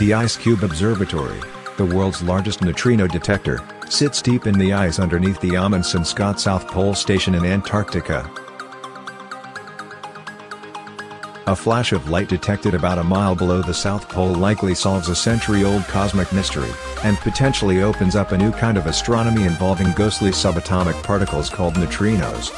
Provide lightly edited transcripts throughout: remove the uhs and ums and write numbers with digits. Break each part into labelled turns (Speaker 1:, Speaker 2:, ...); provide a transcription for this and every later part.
Speaker 1: The IceCube Observatory, the world's largest neutrino detector, sits deep in the ice underneath the Amundsen-Scott South Pole Station in Antarctica. A flash of light detected about a mile below the South Pole likely solves a century-old cosmic mystery, and potentially opens up a new kind of astronomy involving ghostly subatomic particles called neutrinos.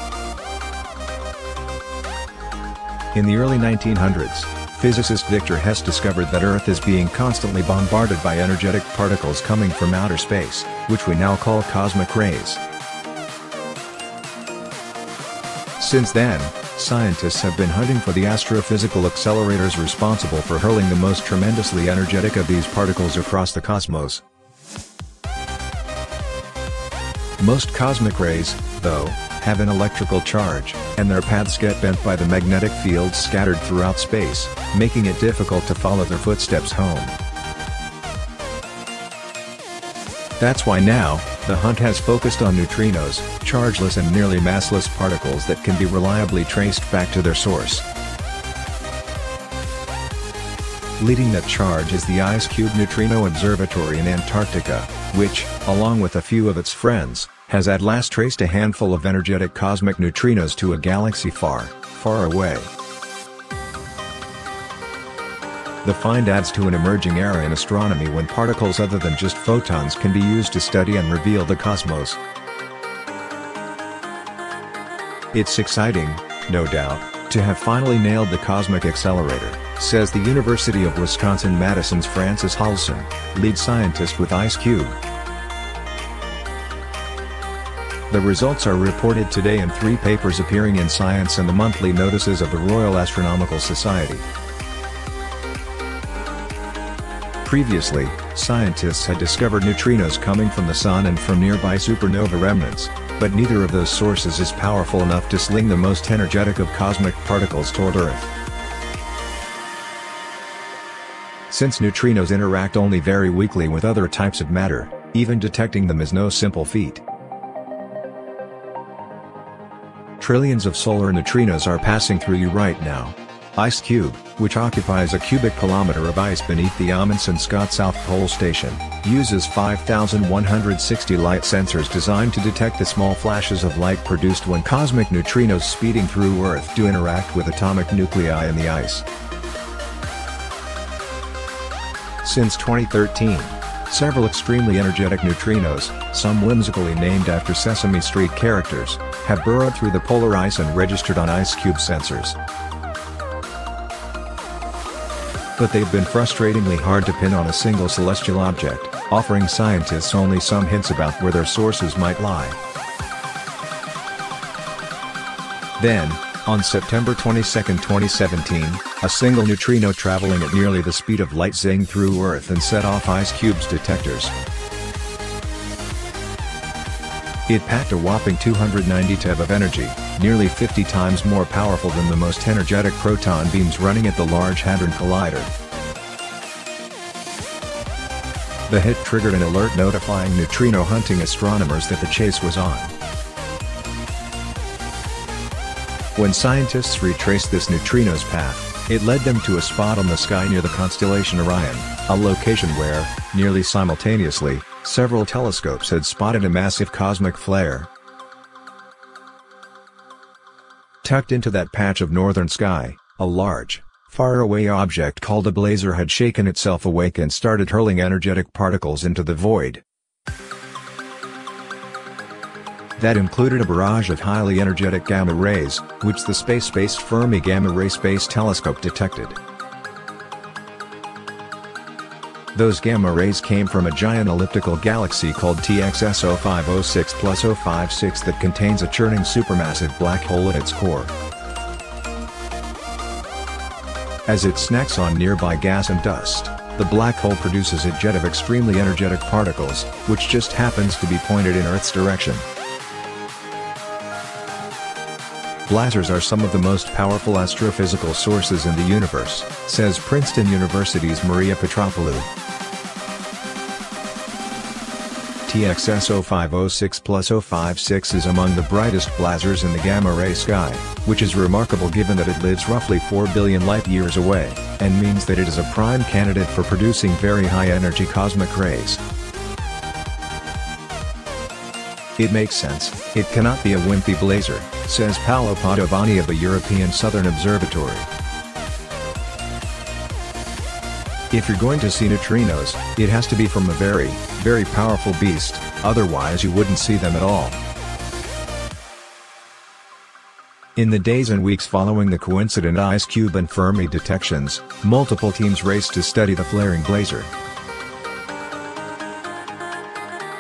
Speaker 1: In the early 1900s, physicist Victor Hess discovered that Earth is being constantly bombarded by energetic particles coming from outer space, which we now call cosmic rays. Since then, scientists have been hunting for the astrophysical accelerators responsible for hurling the most tremendously energetic of these particles across the cosmos. Most cosmic rays, though, have an electrical charge, and their paths get bent by the magnetic fields scattered throughout space, making it difficult to follow their footsteps home. That's why now, the hunt has focused on neutrinos, chargeless and nearly massless particles that can be reliably traced back to their source. Leading that charge is the IceCube Neutrino Observatory in Antarctica, which, along with a few of its friends, has at last traced a handful of energetic cosmic neutrinos to a galaxy far, far away. The find adds to an emerging era in astronomy when particles other than just photons can be used to study and reveal the cosmos. It's exciting, no doubt, to have finally nailed the cosmic accelerator, says the University of Wisconsin-Madison's Francis Halzen, lead scientist with IceCube. The results are reported today in 3 papers appearing in Science and the monthly notices of the Royal Astronomical Society. Previously, scientists had discovered neutrinos coming from the Sun and from nearby supernova remnants, but neither of those sources is powerful enough to sling the most energetic of cosmic particles toward Earth. Since neutrinos interact only very weakly with other types of matter, even detecting them is no simple feat. Trillions of solar neutrinos are passing through you right now. IceCube, which occupies a cubic kilometer of ice beneath the Amundsen-Scott South Pole Station, uses 5,160 light sensors designed to detect the small flashes of light produced when cosmic neutrinos speeding through Earth do interact with atomic nuclei in the ice. Since 2013, several extremely energetic neutrinos, some whimsically named after Sesame Street characters, have burrowed through the polar ice and registered on IceCube sensors. But they've been frustratingly hard to pin on a single celestial object, offering scientists only some hints about where their sources might lie. Then, on September 22, 2017, a single neutrino traveling at nearly the speed of light zinged through Earth and set off IceCube's detectors. It packed a whopping 290 TeV of energy, nearly 50 times more powerful than the most energetic proton beams running at the Large Hadron Collider. The hit triggered an alert notifying neutrino-hunting astronomers that the chase was on. When scientists retraced this neutrino's path, it led them to a spot on the sky near the constellation Orion, a location where, nearly simultaneously, several telescopes had spotted a massive cosmic flare. Tucked into that patch of northern sky, a large, faraway object called a blazer had shaken itself awake and started hurling energetic particles into the void. That included a barrage of highly energetic gamma rays, which the space-based Fermi Gamma Ray Space Telescope detected. Those gamma rays came from a giant elliptical galaxy called TXS 0506+056 that contains a churning supermassive black hole at its core. As it snacks on nearby gas and dust, the black hole produces a jet of extremely energetic particles, which just happens to be pointed in Earth's direction. Blazars are some of the most powerful astrophysical sources in the universe, says Princeton University's Maria Petropoulou. TXS0506+056 is among the brightest blazars in the gamma-ray sky, which is remarkable given that it lives roughly 4 billion light-years away, and means that it is a prime candidate for producing very high-energy cosmic rays. It makes sense, it cannot be a wimpy blazer, says Paolo Padovani of the European Southern Observatory. If you're going to see neutrinos, it has to be from a very, very powerful beast, otherwise you wouldn't see them at all. In the days and weeks following the coincident IceCube and Fermi detections, multiple teams raced to study the flaring blazer.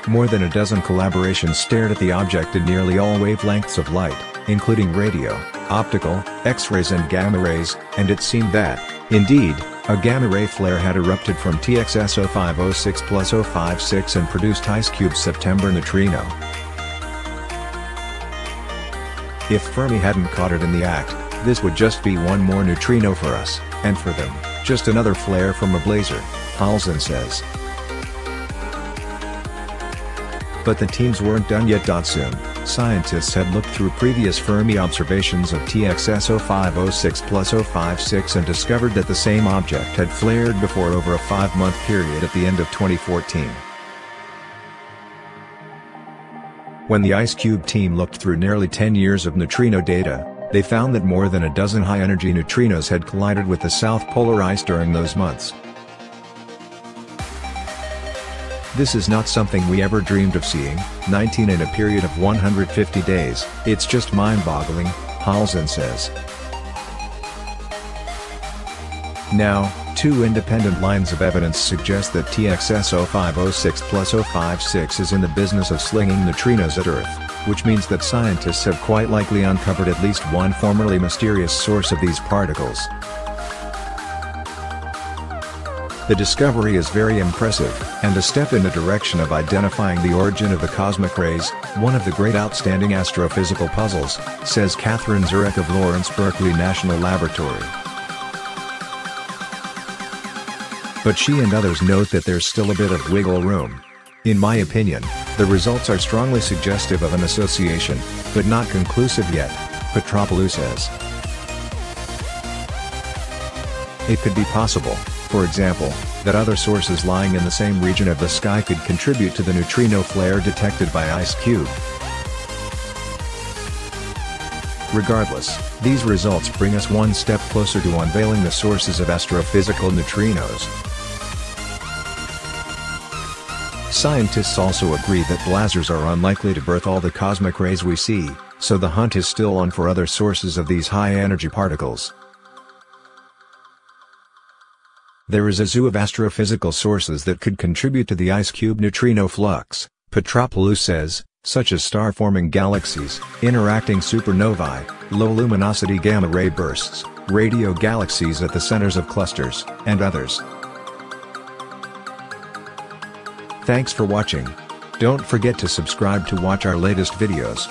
Speaker 1: More than a dozen collaborations stared at the object in nearly all wavelengths of light, including radio, optical, X-rays and gamma rays, and it seemed that, indeed, a gamma-ray flare had erupted from TXS0506+056 and produced IceCube's September neutrino. If Fermi hadn't caught it in the act, this would just be one more neutrino for us, and for them, just another flare from a blazer, Halzen says. But the teams weren't done yet. Soon, scientists had looked through previous Fermi observations of TXS0506+056 and discovered that the same object had flared before over a 5-month period at the end of 2014. When the IceCube team looked through nearly 10 years of neutrino data, they found that more than a dozen high-energy neutrinos had collided with the South Polar ice during those months. This is not something we ever dreamed of seeing, 19 in a period of 150 days, it's just mind-boggling, Halzen says. Now, two independent lines of evidence suggest that TXS0506+056 is in the business of slinging neutrinos at Earth, which means that scientists have quite likely uncovered at least one formerly mysterious source of these particles. The discovery is very impressive, and a step in the direction of identifying the origin of the cosmic rays, one of the great outstanding astrophysical puzzles, says Catherine Zurek of Lawrence Berkeley National Laboratory. But she and others note that there's still a bit of wiggle room. In my opinion, the results are strongly suggestive of an association, but not conclusive yet, Petropoulou says. It could be possible, for example, that other sources lying in the same region of the sky could contribute to the neutrino flare detected by IceCube. Regardless, these results bring us one step closer to unveiling the sources of astrophysical neutrinos. Scientists also agree that blazars are unlikely to birth all the cosmic rays we see, so the hunt is still on for other sources of these high-energy particles. There is a zoo of astrophysical sources that could contribute to the IceCube neutrino flux, Petropoulou says, such as star-forming galaxies, interacting supernovae, low-luminosity gamma-ray bursts, radio galaxies at the centers of clusters, and others. Thanks for watching. Don't forget to subscribe to watch our latest videos.